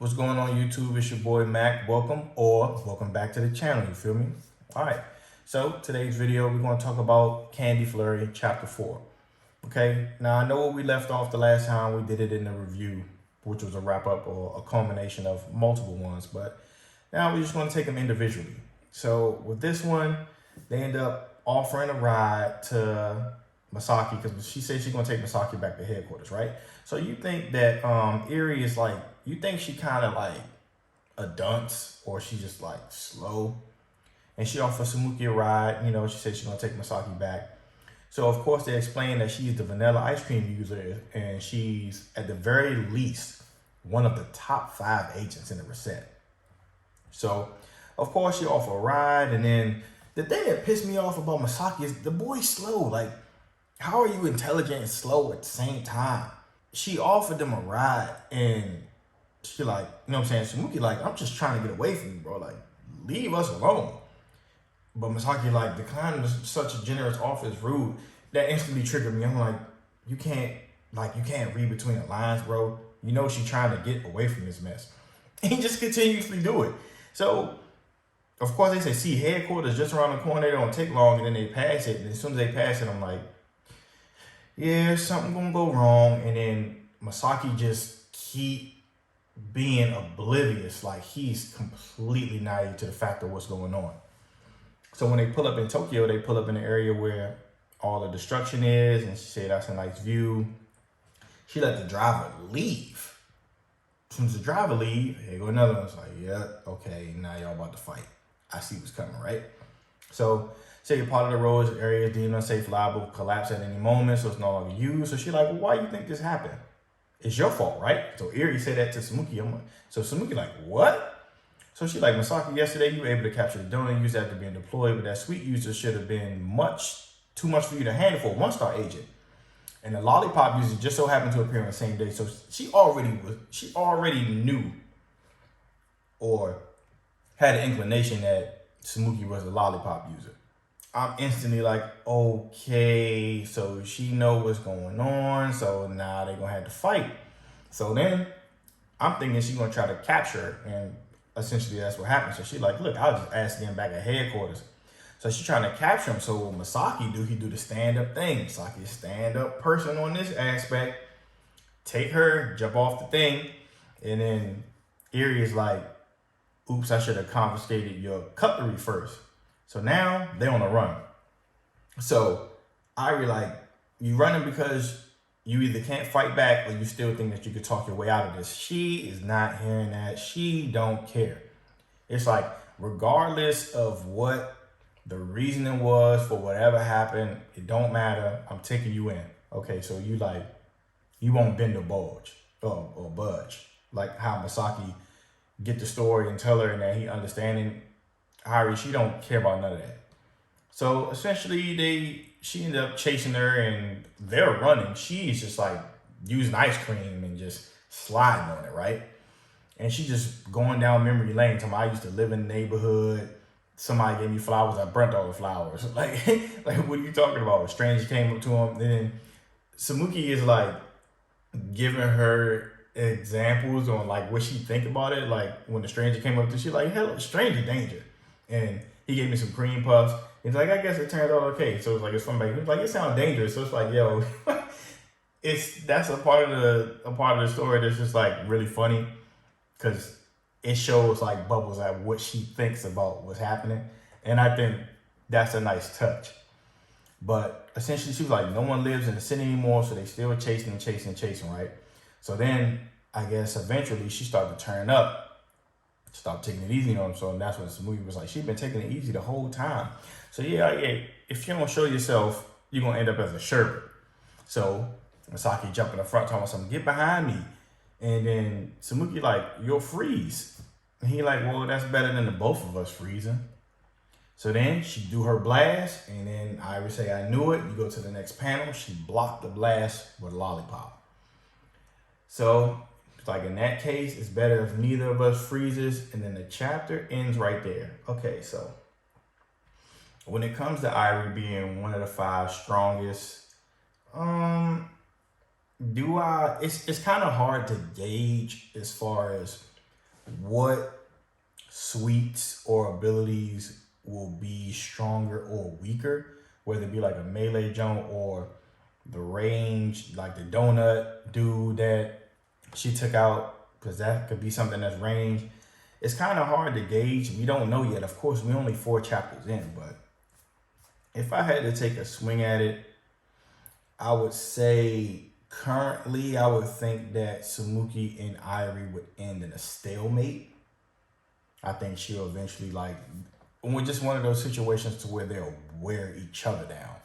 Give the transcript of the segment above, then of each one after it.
What's going on YouTube? It's your boy Mac. Welcome back to the channel, you feel me? Alright, so today's video we're going to talk about Candy Flurry chapter 4. Okay, now I know where we left off the last time. We did it in the review, which was a wrap up or a culmination of multiple ones, but now we're just going to take them individually. So with this one, they end up offering a ride to Masaki because she said she's going to take Masaki back to headquarters, right? So you think that Eri is like, you think she kind of like a dunce or she just like slow? And she offered Samuki a ride. You know, she said she's going to take Masaki back. So of course they explain that she's the vanilla ice cream user and she's at the very least one of the top 5 agents in the reset. So of course she offered a ride, and then the thing that pissed me off about Masaki is the boy's slow. Like, how are you intelligent and slow at the same time? She offered them a ride and she like, you know what I'm saying? Samuki like, I'm just trying to get away from you, bro. Like, leave us alone. But Masaki like, declining such a generous offer is rude. That instantly triggered me. I'm like, you can't read between the lines, bro. You know she's trying to get away from this mess. And he just continuously do it. So, of course, they say, see, headquarters just around the corner. They don't take long, and then they pass it. And as soon as they pass it, I'm like, yeah, something gonna go wrong. And then Masaki just keep being oblivious. Like, he's completely naive to the fact of what's going on. So when they pull up in Tokyo, they pull up in the area where all the destruction is. And she said, that's a nice view. She let the driver leave. As soon as the driver leave, here go another one. It's like, yeah, okay, now y'all about to fight. I see what's coming, right? So, say you're part of the roads area is deemed unsafe, liable, collapse at any moment, so it's no longer used. So she's like, well, why do you think this happened? It's your fault, right? So Eri said that to Samuki. So Samuki like, what? So she like, Masaki, yesterday you were able to capture the donut use after being deployed, but that sweet user should have been too much for you to handle for a 1-star agent. And the lollipop user just so happened to appear on the same day. So she already knew or had an inclination that Samuki was a lollipop user. I'm instantly like, okay, so she know what's going on. So now they're going to have to fight. So then I'm thinking she's going to try to capture her. And essentially that's what happened. So she's like, look, I'll just ask them back at headquarters. So she's trying to capture him. So what Masaki do, he do the stand-up thing. Masaki is stand-up person on this aspect. Take her, jump off the thing. And then Eri is like, oops, I should have confiscated your cutlery first. So now they're on the run. So Eri like, you running because you either can't fight back or you still think that you could talk your way out of this. She is not hearing that. She don't care. It's like, regardless of what the reasoning was for whatever happened, it don't matter. I'm taking you in. Okay, so you like, you won't bend or budge or budge. Like how Masaki get the story and tell her and that he understanding. Eri, she don't care about none of that. So essentially she ended up chasing her and they're running. She's just like using ice cream and just sliding on it, right? And she just going down memory lane. Talking about, I used to live in the neighborhood. Somebody gave me flowers. I burnt all the flowers. Like what are you talking about? A stranger came up to him. And then Samuki is like giving her examples on like what she think about it. Like when the stranger came up to, she like, hello, stranger danger. And he gave me some cream puffs. He's like, I guess it turned out okay. So it's like, it's fun back. He's like, it sounds dangerous. So it's like, yo, that's a part of the story that's just like really funny because it shows like bubbles at what she thinks about what's happening. And I think that's a nice touch. But essentially she was like, no one lives in the city anymore. So they still chasing, right? So then I guess eventually she started to turn up. Stop taking it easy on him. So that's when this movie was like, she's been taking it easy the whole time. So yeah, if you don't show yourself, you're going to end up as a sherbet. So Masaki jumped in the front, talking about something, get behind me. And then Samuki like, you'll freeze. And he like, well, that's better than the both of us freezing. So then she do her blast. And then I would say, I knew it. You go to the next panel. She blocked the blast with a lollipop. So like in that case, it's better if neither of us freezes, and then the chapter ends right there. Okay, so when it comes to Eri being one of the 5 strongest, it's kind of hard to gauge as far as what suites or abilities will be stronger or weaker, whether it be like a melee jump or the range, like the donut dude that she took out, because that could be something that's range. It's kind of hard to gauge. We don't know yet. Of course, we're only 4 chapters in, but if I had to take a swing at it, I would say currently I would think that Sumuki and Irie would end in a stalemate. I think she'll eventually we're just one of those situations to where they'll wear each other down.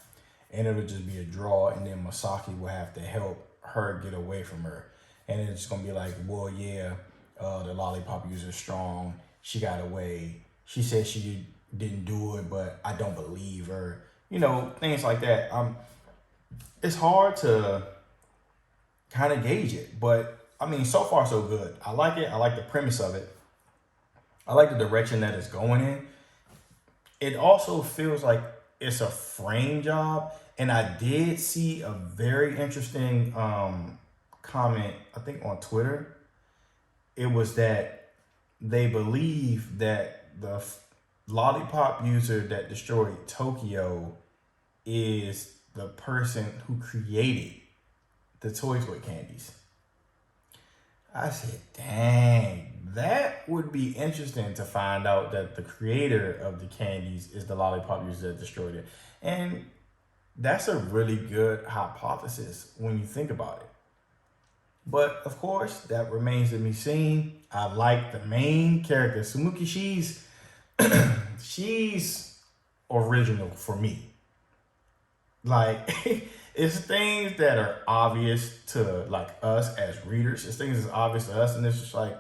And it'll just be a draw, and then Masaki will have to help her get away from her. And it's just gonna be like, well, yeah, the lollipop user is strong. She got away. She said she didn't do it, but I don't believe her. You know, things like that. It's hard to kind of gauge it, but I mean, so far so good. I like it. I like the premise of it. I like the direction that it's going in. It also feels like it's a frame job, and I did see a very interesting comment, I think on Twitter. It was that they believe that the lollipop user that destroyed Tokyo is the person who created the Toy candies. I said, dang, that would be interesting to find out that the creator of the candies is the lollipop user that destroyed it. And that's a really good hypothesis when you think about it. But of course, that remains to be seen. I like the main character, Sumuki. She's original for me. Like, it's things that are obvious to like us as readers. It's things that's obvious to us, and it's just like,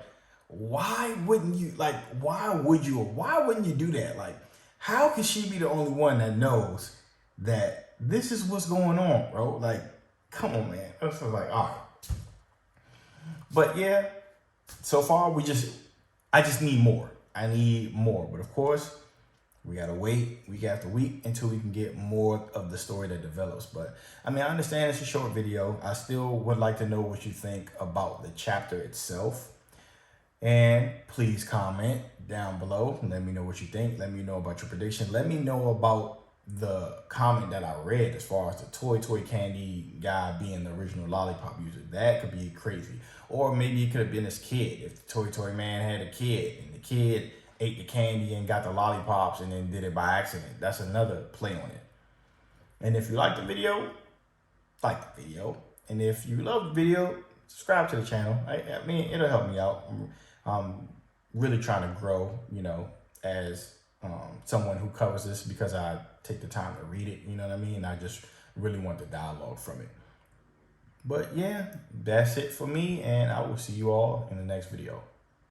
why wouldn't you do that? Like, how can she be the only one that knows that this is what's going on, bro? Like, come on, man. I was like, all right. But yeah, so far I just need more. I need more. But of course, we gotta wait week after week until we can get more of the story that develops. But I mean, I understand it's a short video. I still would like to know what you think about the chapter itself. And please comment down below and let me know what you think. Let me know about your prediction. Let me know about the comment that I read as far as the toy candy guy being the original lollipop user. That could be crazy. Or maybe it could have been his kid. If the toy man had a kid and the kid ate the candy and got the lollipops and then did it by accident. That's another play on it. And if you like the video, like the video. And if you love the video, subscribe to the channel. I mean, it'll help me out. I'm really trying to grow, you know, as someone who covers this, because I take the time to read it, you know what I mean? I just really want the dialogue from it. But yeah, that's it for me, and I will see you all in the next video.